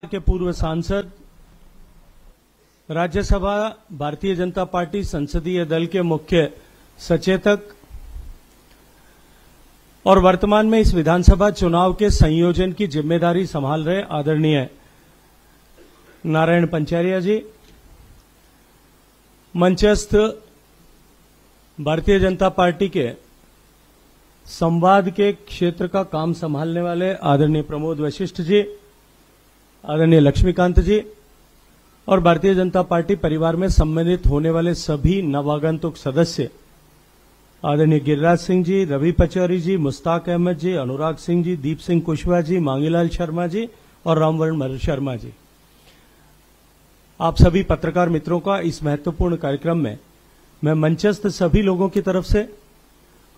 के पूर्व सांसद, राज्यसभा भारतीय जनता पार्टी संसदीय दल के मुख्य सचेतक और वर्तमान में इस विधानसभा चुनाव के संयोजन की जिम्मेदारी संभाल रहे आदरणीय नारायण पंचारिया जी, मंचस्थ भारतीय जनता पार्टी के संवाद के क्षेत्र का काम संभालने वाले आदरणीय प्रमोद वशिष्ठ जी, आदरणीय लक्ष्मीकांत जी और भारतीय जनता पार्टी परिवार में सम्मिलित होने वाले सभी नवागंतुक सदस्य आदरणीय गिरिराज सिंह जी, रवि पचौरी जी, मुश्ताक अहमद जी, अनुराग सिंह जी, दीप सिंह कुशवाहा जी, मांगीलाल शर्मा जी और रामवरण शर्मा जी, आप सभी पत्रकार मित्रों का इस महत्वपूर्ण कार्यक्रम में मैं मंचस्थ सभी लोगों की तरफ से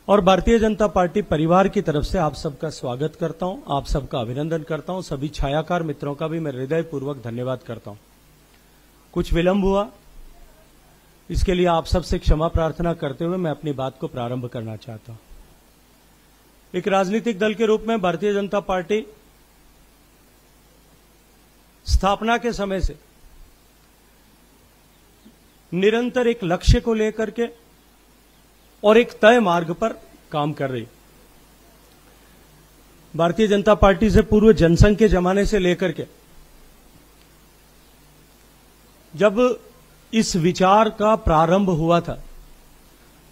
और भारतीय जनता पार्टी परिवार की तरफ से आप सबका स्वागत करता हूं, आप सबका अभिनंदन करता हूं। सभी छायाकार मित्रों का भी मैं हृदयपूर्वक धन्यवाद करता हूं। कुछ विलंब हुआ, इसके लिए आप सबसे क्षमा प्रार्थना करते हुए मैं अपनी बात को प्रारंभ करना चाहता हूं। एक राजनीतिक दल के रूप में भारतीय जनता पार्टी स्थापना के समय से निरंतर एक लक्ष्य को लेकर के और एक तय मार्ग पर काम कर रही। भारतीय जनता पार्टी से पूर्व जनसंघ के जमाने से लेकर के जब इस विचार का प्रारंभ हुआ था,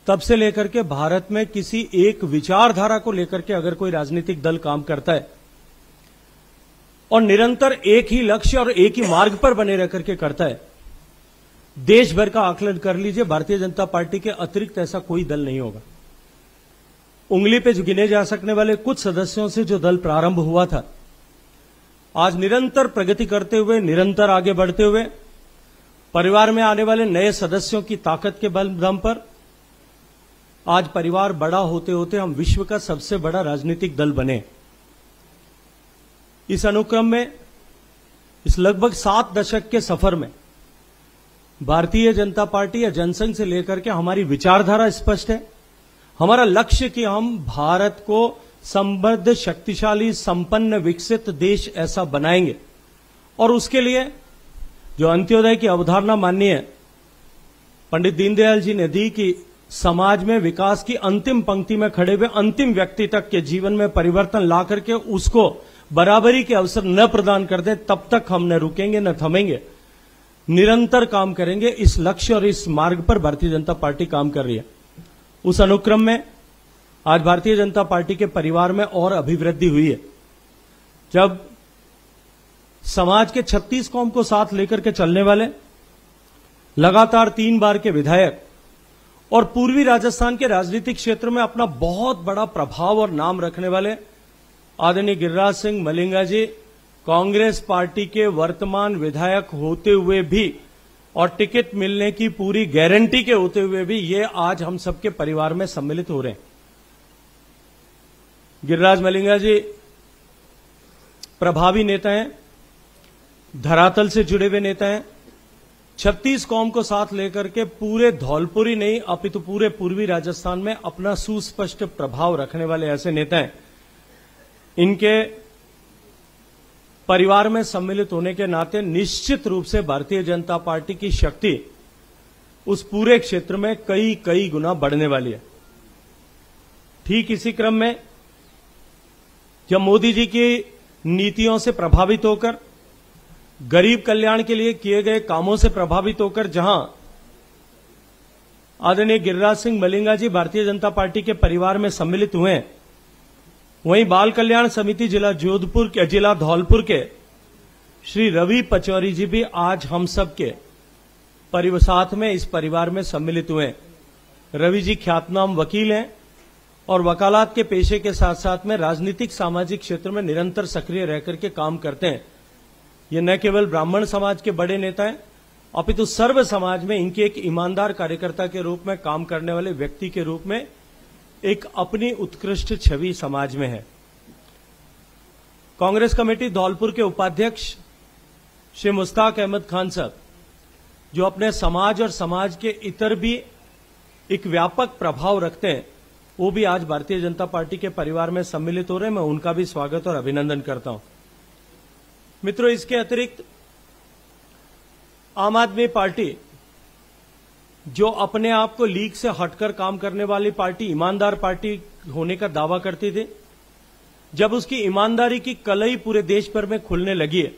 तब से लेकर के भारत में किसी एक विचारधारा को लेकर के अगर कोई राजनीतिक दल काम करता है और निरंतर एक ही लक्ष्य और एक ही मार्ग पर बने रह करके करता है, देश भर का आकलन कर लीजिए, भारतीय जनता पार्टी के अतिरिक्त ऐसा कोई दल नहीं होगा। उंगली पे गिने जा सकने वाले कुछ सदस्यों से जो दल प्रारंभ हुआ था, आज निरंतर प्रगति करते हुए, निरंतर आगे बढ़ते हुए, परिवार में आने वाले नए सदस्यों की ताकत के दम पर आज परिवार बड़ा होते होते हम विश्व का सबसे बड़ा राजनीतिक दल बने। इस अनुक्रम में इस लगभग 7 दशक के सफर में भारतीय जनता पार्टी या जनसंघ से लेकर के हमारी विचारधारा स्पष्ट है। हमारा लक्ष्य कि हम भारत को समृद्ध, शक्तिशाली, संपन्न, विकसित देश ऐसा बनाएंगे और उसके लिए जो अंत्योदय की अवधारणा माननीय पंडित दीनदयाल जी ने दी कि समाज में विकास की अंतिम पंक्ति में खड़े हुए अंतिम व्यक्ति तक के जीवन में परिवर्तन ला करके उसको बराबरी के अवसर न प्रदान कर दे, तब तक हम न रुकेंगे न थमेंगे, निरंतर काम करेंगे। इस लक्ष्य और इस मार्ग पर भारतीय जनता पार्टी काम कर रही है। उस अनुक्रम में आज भारतीय जनता पार्टी के परिवार में और अभिवृद्धि हुई है। जब समाज के 36 कौम को साथ लेकर के चलने वाले लगातार 3 बार के विधायक और पूर्वी राजस्थान के राजनीतिक क्षेत्र में अपना बहुत बड़ा प्रभाव और नाम रखने वाले आदरणीय गिरिराज सिंह मलिंगा जी कांग्रेस पार्टी के वर्तमान विधायक होते हुए भी और टिकट मिलने की पूरी गारंटी के होते हुए भी ये आज हम सबके परिवार में सम्मिलित हो रहे हैं। गिरिराज मलिंगा जी प्रभावी नेता हैं, धरातल से जुड़े हुए नेता हैं। 36 कौम को साथ लेकर के पूरे धौलपुर ही नहीं अपितु पूरे पूर्वी राजस्थान में अपना सुस्पष्ट प्रभाव रखने वाले ऐसे नेता हैं। इनके परिवार में सम्मिलित होने के नाते निश्चित रूप से भारतीय जनता पार्टी की शक्ति उस पूरे क्षेत्र में कई गुना बढ़ने वाली है। ठीक इसी क्रम में जब मोदी जी की नीतियों से प्रभावित होकर, गरीब कल्याण के लिए किए गए कामों से प्रभावित होकर जहां आदरणीय गिरिराज सिंह मलिंगा जी भारतीय जनता पार्टी के परिवार में सम्मिलित हुए हैं, वहीं बाल कल्याण समिति जिला धौलपुर के श्री रवि पचौरी जी भी आज हम सब के साथ में इस परिवार में सम्मिलित हुए हैं। रवि जी ख्यातनाम वकील हैं और वकालत के पेशे के साथ साथ में राजनीतिक सामाजिक क्षेत्र में निरंतर सक्रिय रह करके काम करते हैं। ये न केवल ब्राह्मण समाज के बड़े नेता हैं, अपितु सर्व समाज में इनके एक ईमानदार कार्यकर्ता के रूप में काम करने वाले व्यक्ति के रूप में एक अपनी उत्कृष्ट छवि समाज में है। कांग्रेस कमेटी धौलपुर के उपाध्यक्ष श्री मुश्ताक अहमद खान साहब, जो अपने समाज और समाज के इतर भी एक व्यापक प्रभाव रखते हैं, वो भी आज भारतीय जनता पार्टी के परिवार में सम्मिलित हो रहे हैं। मैं उनका भी स्वागत और अभिनंदन करता हूं। मित्रों, इसके अतिरिक्त आम आदमी पार्टी, जो अपने आप को लीग से हटकर काम करने वाली पार्टी, ईमानदार पार्टी होने का दावा करती थी, जब उसकी ईमानदारी की कलई पूरे देश भर में खुलने लगी है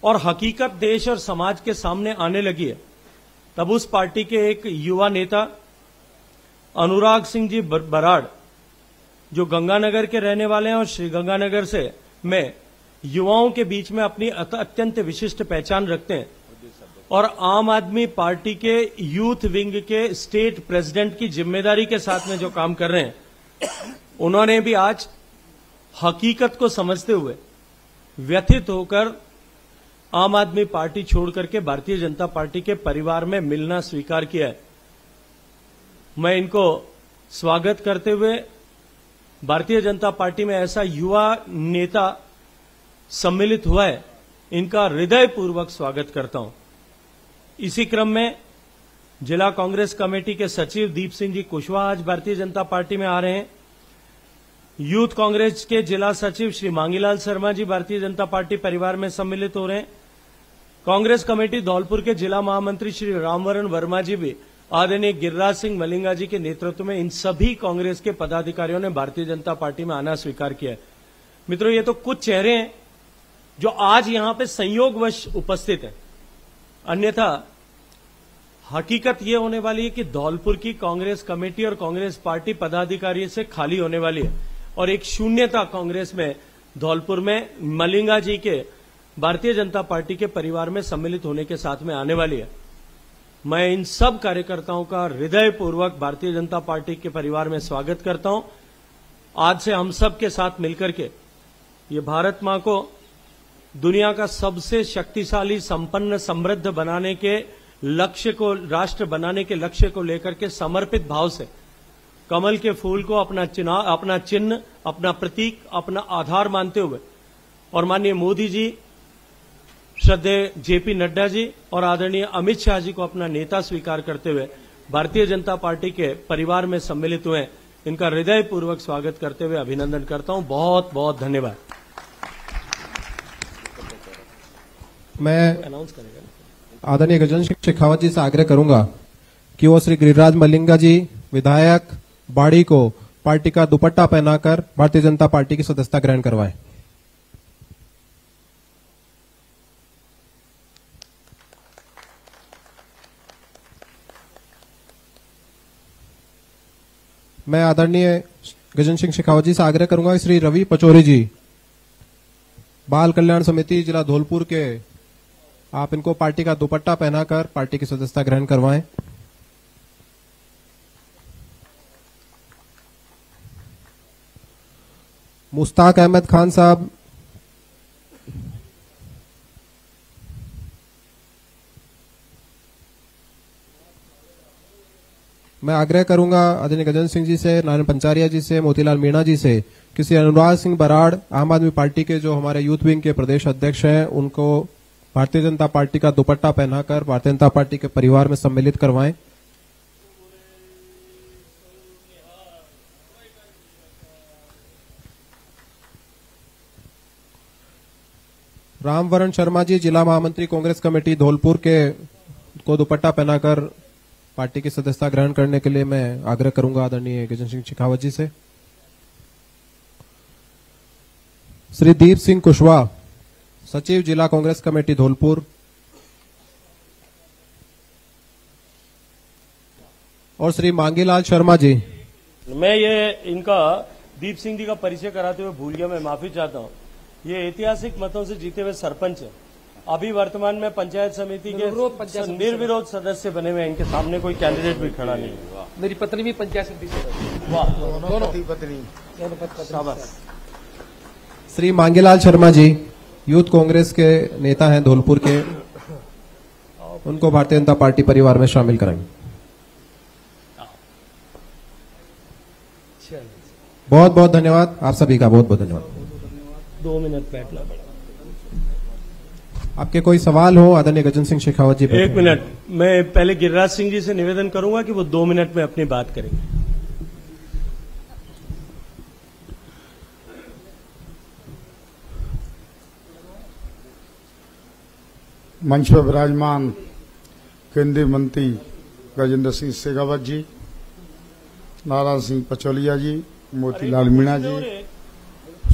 और हकीकत देश और समाज के सामने आने लगी है, तब उस पार्टी के एक युवा नेता अनुराग सिंह जी बराड़, जो गंगानगर के रहने वाले हैं और श्रीगंगानगर से में युवाओं के बीच में अपनी अत्यंत विशिष्ट पहचान रखते हैं और आम आदमी पार्टी के यूथ विंग के स्टेट प्रेसिडेंट की जिम्मेदारी के साथ में जो काम कर रहे हैं, उन्होंने भी आज हकीकत को समझते हुए व्यथित होकर आम आदमी पार्टी छोड़ करके भारतीय जनता पार्टी के परिवार में मिलना स्वीकार किया है। मैं इनको स्वागत करते हुए भारतीय जनता पार्टी में ऐसा युवा नेता सम्मिलित हुआ है, इनका हृदयपूर्वक स्वागत करता हूं। इसी क्रम में जिला कांग्रेस कमेटी के सचिव दीप सिंह जी कुशवाहा आज भारतीय जनता पार्टी में आ रहे हैं। यूथ कांग्रेस के जिला सचिव श्री मांगीलाल शर्मा जी भारतीय जनता पार्टी परिवार में सम्मिलित हो रहे हैं। कांग्रेस कमेटी धौलपुर के जिला महामंत्री श्री रामवरण वर्मा जी भी आदरणीय गिरिराज सिंह मलिंगा जी के नेतृत्व में इन सभी कांग्रेस के पदाधिकारियों ने भारतीय जनता पार्टी में आना स्वीकार किया है। मित्रों, ये तो कुछ चेहरे हैं जो आज यहां पे संयोगवश उपस्थित हैं, अन्यथा हकीकत यह होने वाली है कि धौलपुर की कांग्रेस कमेटी और कांग्रेस पार्टी पदाधिकारी से खाली होने वाली है और एक शून्यता कांग्रेस में धौलपुर में मलिंगा जी के भारतीय जनता पार्टी के परिवार में सम्मिलित होने के साथ में आने वाली है। मैं इन सब कार्यकर्ताओं का हृदयपूर्वक भारतीय जनता पार्टी के परिवार में स्वागत करता हूं। आज से हम सब के साथ मिलकर के ये भारत मां को दुनिया का सबसे शक्तिशाली, संपन्न, समृद्ध बनाने के लक्ष्य को, राष्ट्र बनाने के लक्ष्य को लेकर के समर्पित भाव से कमल के फूल को अपना चिन्ह, अपना प्रतीक, अपना आधार मानते हुए और माननीय मोदी जी, श्रद्धेय जेपी नड्डा जी और आदरणीय अमित शाह जी को अपना नेता स्वीकार करते हुए भारतीय जनता पार्टी के परिवार में सम्मिलित हुए, इनका हृदयपूर्वक स्वागत करते हुए अभिनंदन करता हूं। बहुत बहुत धन्यवाद। मैं अनाउंस करेगा आदरणीय गजेंद्र सिंह शेखावत जी से आग्रह करूंगा कि वो श्री गिरिराज मलिंगा जी विधायक बाड़ी को पार्टी का दुपट्टा पहनाकर भारतीय जनता पार्टी की सदस्यता ग्रहण करवाएं। मैं आदरणीय गजेंद्र सिंह शेखावत जी से आग्रह करूंगा कि श्री रवि पचौरी जी, बाल कल्याण समिति जिला धौलपुर के, आप इनको पार्टी का दुपट्टा पहनाकर पार्टी की सदस्यता ग्रहण करवाएं। मुश्ताक अहमद खान साहब, मैं आग्रह करूंगा आदरणीय गजेंद्र सिंह जी से, नारायण पंचारिया जी से, मोतीलाल मीणा जी से कि श्री अनुराग सिंह बराड़, आम आदमी पार्टी के जो हमारे यूथ विंग के प्रदेश अध्यक्ष हैं, उनको भारतीय जनता पार्टी का दुपट्टा पहनाकर भारतीय जनता पार्टी के परिवार में सम्मिलित करवाएं। रामवरण शर्मा जी, जिला महामंत्री कांग्रेस कमेटी धौलपुर के, को दुपट्टा पहनाकर पार्टी की सदस्यता ग्रहण करने के लिए मैं आग्रह करूंगा आदरणीय गजेंद्र सिंह शेखावत जी से। श्री दीप सिंह कुशवाहा, सचिव जिला कांग्रेस कमेटी धौलपुर, और श्री मांगीलाल शर्मा जी। मैं ये इनका दीप सिंह जी का परिचय कराते हुए भूल गया, मैं माफी चाहता हूं। ये ऐतिहासिक मतों से जीते हुए सरपंच है, अभी वर्तमान में पंचायत समिति के निर्विरोध सदस्य बने हुए हैं। इनके सामने कोई कैंडिडेट भी खड़ा नहीं है। मेरी पत्नी भी पंचायत समिति सदस्य। वाह, दोनों पत्नी। शाबाश। श्री मांगीलाल शर्मा जी यूथ कांग्रेस के नेता हैं धौलपुर के, उनको भारतीय जनता पार्टी परिवार में शामिल कराएंगे। बहुत बहुत धन्यवाद, आप सभी का बहुत बहुत धन्यवाद। 2 मिनट बैठना पड़ेगा। आपके कोई सवाल हो आदरणीय गजेंद्र सिंह शेखावत जी? 1 मिनट, मैं पहले गिरिराज सिंह जी से निवेदन करूंगा कि वो 2 मिनट में अपनी बात करेंगे। मंच पर विराजमान केंद्रीय मंत्री गजेंद्र सिंह शेखावत जी, नारायण सिंह पचौलिया जी, मोतीलाल मीणा जी,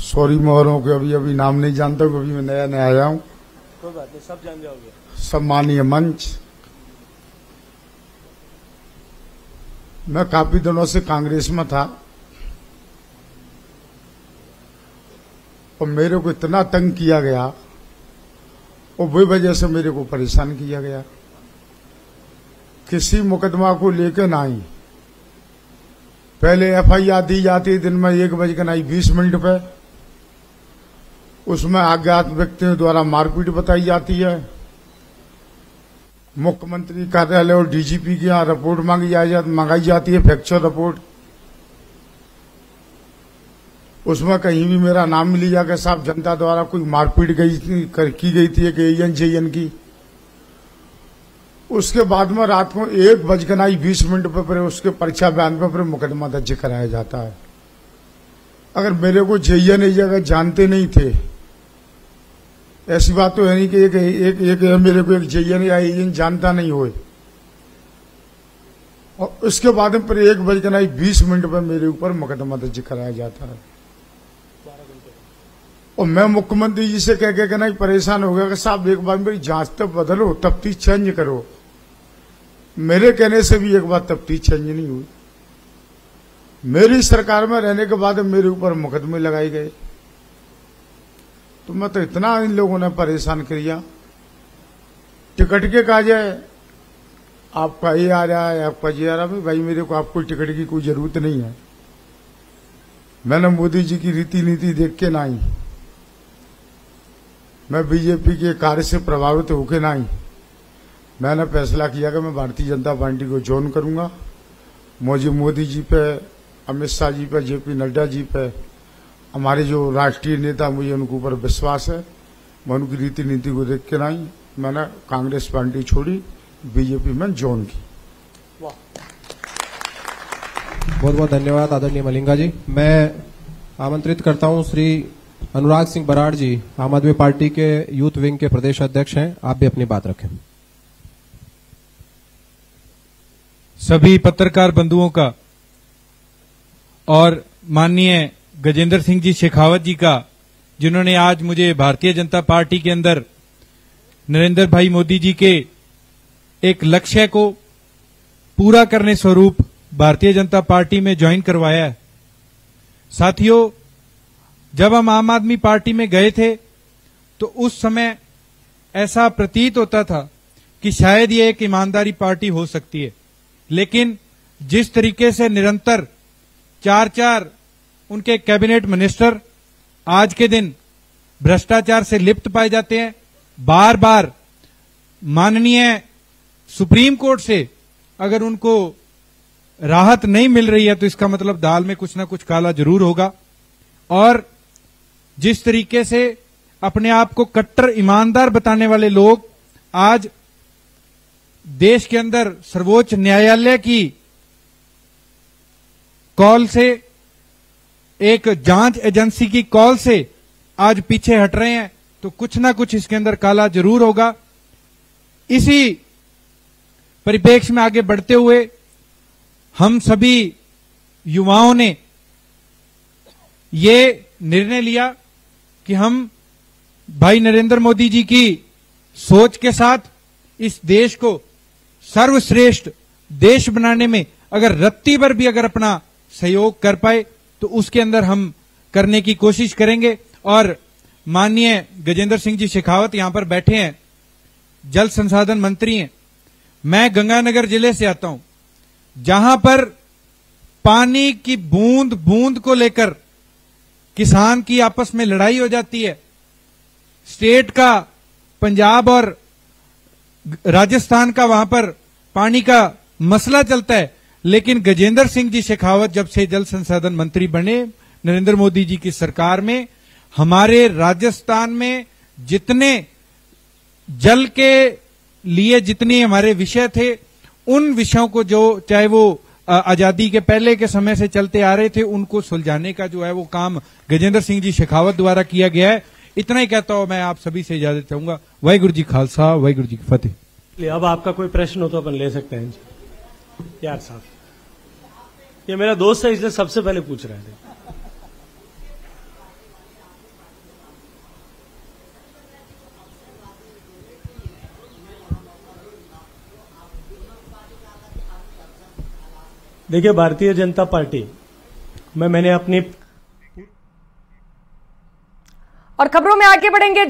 सॉरी मोहरों के अभी नाम नहीं जानता हूँ, अभी मैं नया नया आया हूँ। कोई बात नहीं, सब जान जाओगे। सम्मानीय मंच, मैं काफी दिनों से कांग्रेस में था और मेरे को इतना तंग किया गया और वही वजह से मेरे को परेशान किया गया। किसी मुकदमा को लेकर ना ही पहले एफआईआर दी जाती दिन में 1:20 पे, उसमें अज्ञात व्यक्तियों द्वारा मारपीट बताई जाती है। मुख्यमंत्री कार्यालय और डीजीपी के यहाँ रिपोर्ट मंगाई जाती है, फैक्चर रिपोर्ट। उसमें कहीं भी मेरा नाम मिल लिया कि साहब जनता द्वारा कोई मारपीट की गई थी एक एएन जेएन की। उसके बाद में रात को 1:20 पर उसके परीक्षा बयान पर मुकदमा दर्ज कराया जाता है। अगर मेरे को जेएन अगर जानते नहीं थे, ऐसी बात तो है नहीं कि एक मेरे को एक जेएन या एएन जानता नहीं हो, और उसके बाद में 1:20 पर मेरे ऊपर मुकदमा दर्ज कराया जाता है। और मैं मुख्यमंत्री जी से कह के नहीं परेशान हो गया कि साहब एक बार मेरी जांच तब बदलो, तफ्तीश चेंज करो। मेरे कहने से भी एक बार तफ्तीश चेंज नहीं हुई। मेरी सरकार में रहने के बाद मेरे ऊपर मुकदमे लगाए गए, तो मैं तो इतना इन लोगों ने परेशान किया। टिकट के कहा जाए आपका ये आ रहा है, आपका ये आ रहा है, भाई मेरे को आपको टिकट की कोई जरूरत नहीं है। मैंने मोदी जी की रीति नीति देख के ना ही, मैं बीजेपी के कार्य से प्रभावित होकर ना ही मैंने फैसला किया कि मैं भारतीय जनता पार्टी को ज्वाइन करूंगा। मुझे मोदी जी पे, अमित शाह जी पे, जेपी नड्डा जी पे, हमारे जो राष्ट्रीय नेता, मुझे उनके ऊपर विश्वास है। मैं उनकी रीति नीति को देख के ना ही मैंने कांग्रेस पार्टी छोड़ी, बीजेपी में ज्वाइन की। बहुत बहुत धन्यवाद आदरणीय मलिंगा जी। मैं आमंत्रित करता हूं श्री अनुराग सिंह बराड़ जी, आम आदमी पार्टी के यूथ विंग के प्रदेश अध्यक्ष हैं, आप भी अपनी बात रखें। सभी पत्रकार बंधुओं का और माननीय गजेंद्र सिंह जी शेखावत जी का, जिन्होंने आज मुझे भारतीय जनता पार्टी के अंदर नरेंद्र भाई मोदी जी के एक लक्ष्य को पूरा करने स्वरूप भारतीय जनता पार्टी में ज्वाइन करवाया है। साथियों, जब हम आम आदमी पार्टी में गए थे तो उस समय ऐसा प्रतीत होता था कि शायद ये एक ईमानदारी पार्टी हो सकती है, लेकिन जिस तरीके से निरंतर 4 उनके कैबिनेट मिनिस्टर आज के दिन भ्रष्टाचार से लिप्त पाए जाते हैं, बार बार माननीय सुप्रीम कोर्ट से अगर उनको राहत नहीं मिल रही है तो इसका मतलब दाल में कुछ ना कुछ काला जरूर होगा। और जिस तरीके से अपने आप को कट्टर ईमानदार बताने वाले लोग आज देश के अंदर सर्वोच्च न्यायालय की कॉल से, एक जांच एजेंसी की कॉल से आज पीछे हट रहे हैं, तो कुछ ना कुछ इसके अंदर काला जरूर होगा। इसी परिप्रेक्ष्य में आगे बढ़ते हुए हम सभी युवाओं ने ये निर्णय लिया कि हम भाई नरेंद्र मोदी जी की सोच के साथ इस देश को सर्वश्रेष्ठ देश बनाने में अगर रत्ती भर भी अगर अपना सहयोग कर पाए तो उसके अंदर हम करने की कोशिश करेंगे। और माननीय गजेंद्र सिंह जी शेखावत यहां पर बैठे हैं, जल संसाधन मंत्री हैं। मैं गंगानगर जिले से आता हूं, जहां पर पानी की बूंद बूंद को लेकर किसान की आपस में लड़ाई हो जाती है। स्टेट का, पंजाब और राजस्थान का वहां पर पानी का मसला चलता है, लेकिन गजेंद्र सिंह जी शेखावत जब से जल संसाधन मंत्री बने नरेंद्र मोदी जी की सरकार में, हमारे राजस्थान में जितने जल के लिए जितने हमारे विषय थे, उन विषयों को जो चाहे वो आजादी के पहले के समय से चलते आ रहे थे, उनको सुलझाने का जो है वो काम गजेंद्र सिंह जी शेखावत द्वारा किया गया है। इतना ही कहता हूं मैं आप सभी से इजाजत चाहूंगा। वाहिगुरु जी खालसा, वाहिगुरु जी की फतेह। अब आपका कोई प्रश्न हो तो अपन ले सकते हैं जी। यार साहब, ये मेरा दोस्त है इसलिए सबसे पहले पूछ रहे थे। देखिए, भारतीय जनता पार्टी में मैंने अपनी और खबरों में आगे बढ़ेंगे।